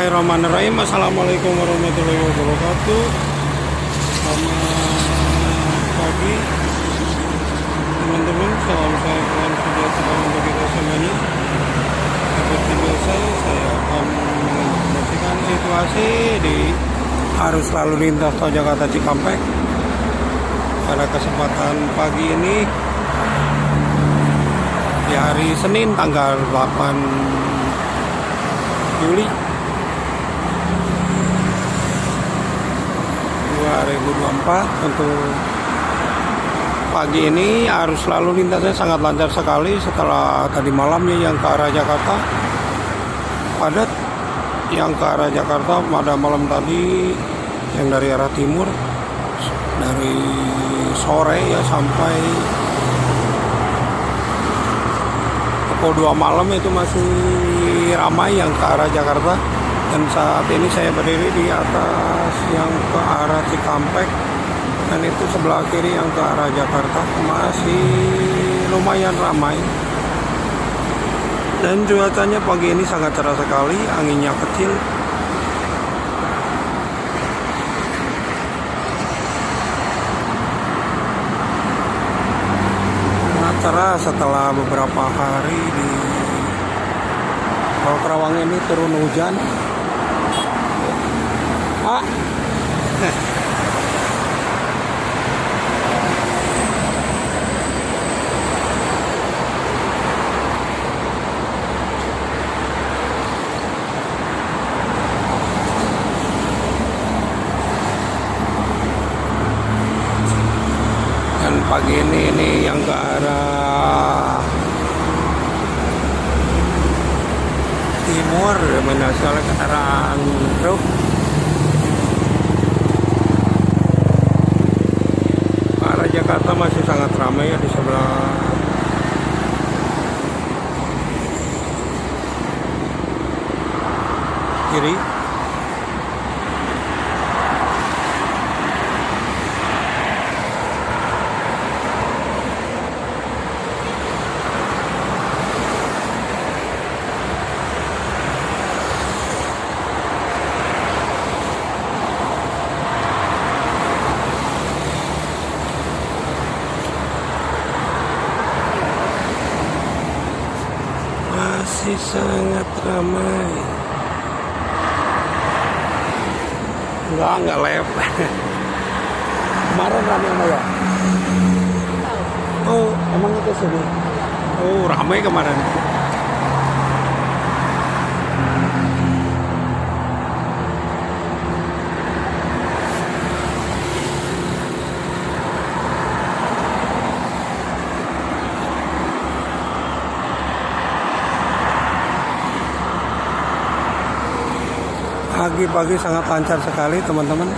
Bismillahirrahmanirrahim. Assalamualaikum warahmatullahi wabarakatuh. Selamat pagi teman-teman. Salam sejahtera untuk kita semuanya. Seperti biasa, saya akan menginformasikan situasi di arus lalu lintas tol Jakarta Cikampek pada kesempatan pagi ini di hari Senin tanggal 8 Juli 2024. Untuk pagi ini arus lalu lintasnya sangat lancar sekali setelah tadi malamnya yang ke arah Jakarta padat. Yang ke arah Jakarta pada malam tadi yang dari arah timur dari sore ya sampai pukul 2 malam itu masih ramai yang ke arah Jakarta. Dan saat ini saya berdiri di atas yang ke arah Cikampek, dan itu sebelah kiri yang ke arah Jakarta masih lumayan ramai. Dan cuacanya pagi ini sangat cerah sekali, anginnya kecil. Sangat cerah setelah beberapa hari di Tol Karawang ini turun hujan. Dan pagi ini yang ke arah timur dominasi oleh kendaraan truk. Arah Jakarta masih sangat ramai ya di sebelah kiri. Masih sangat ramai. Enggak lewat. Kemarin ramai enggak ya? Oh, emang itu sini. Oh, ramai kemarin. Pagi-pagi sangat lancar sekali teman-teman.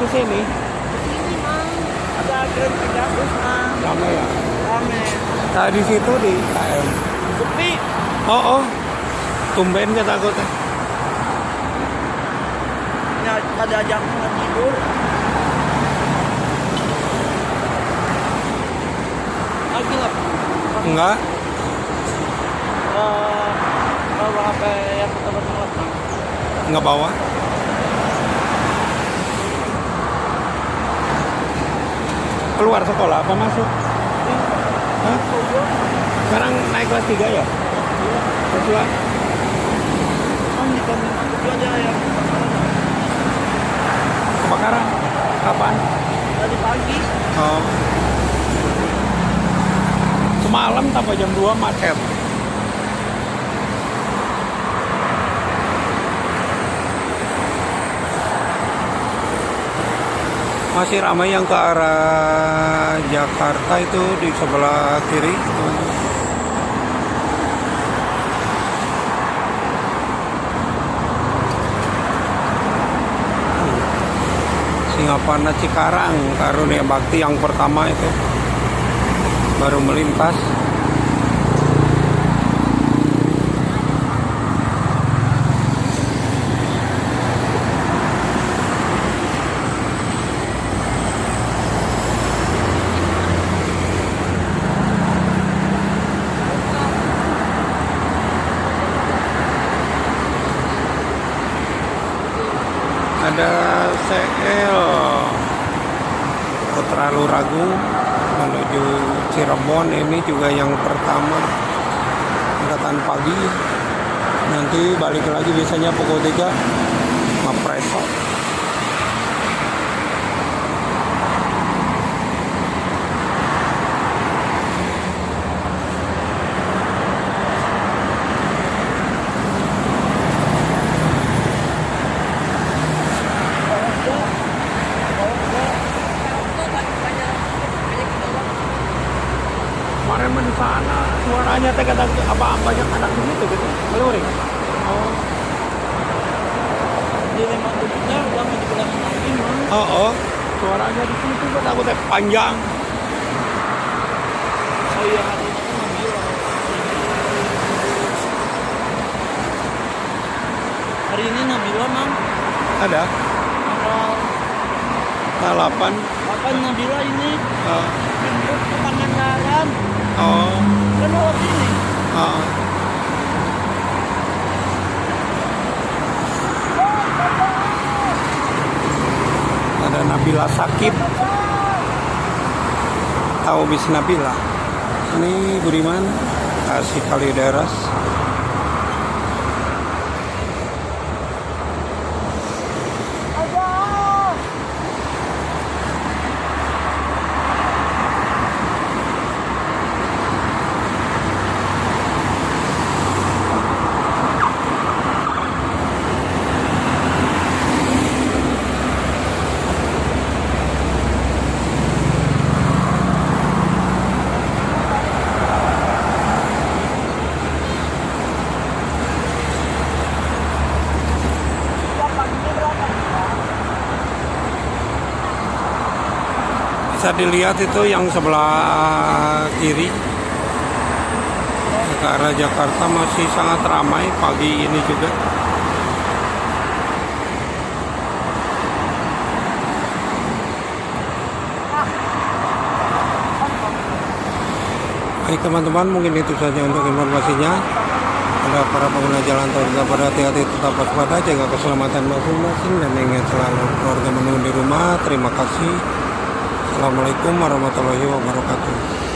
Sini ada Grand Pegasus ramai ya. rame Nah di situ di KM sepi. oh tumben ya takutnya. Ya pada jam tidur lagi nggak Enggak bawa HP yang teman-teman enggak bawa. Keluar sekolah apa masuk? Hah? Sekarang naik kelas 3 ya? Kedua. itu aja yang Kebakaran? Kapan? tadi pagi. Oh. Semalam sampai jam 2 macet. Masih ramai yang ke arah Jakarta itu di sebelah kiri. Singapana Cikarang, Karunia Bakti yang pertama itu baru melintas. Ada CL Putra Luragung menuju Cirebon, ini juga yang pertama angkatan pagi. Nanti balik lagi biasanya pukul 3 Mapreso. Kemarin di sana suaranya teh kata apa banyak anak begitu gitu. Meluring. Oh. Di memang tubuhnya udah mau dibilang lagi mah. Oh. Suaranya di situ kan aku teh panjang. Oh iya, hari ini aku ngambil. Hari ini Nabila mang. Ada Tanggal 8. 8 Nabila ini. Jemput ke Pangandaran. Oh. Kan lewat sini. Oh. Ada Nabila Sakib. Tahu bis Nabila. Ini Budiman kasih Kalideres. Bisa dilihat itu yang sebelah kiri ke arah Jakarta masih sangat ramai pagi ini juga. Baik teman-teman, mungkin itu saja untuk informasinya. Ada para pengguna jalan tol, tetap berhati-hati, tetap waspada, jaga keselamatan masing-masing, dan ingat selalu keluarga menunggu di rumah. Terima kasih. Assalamualaikum warahmatullahi wabarakatuh.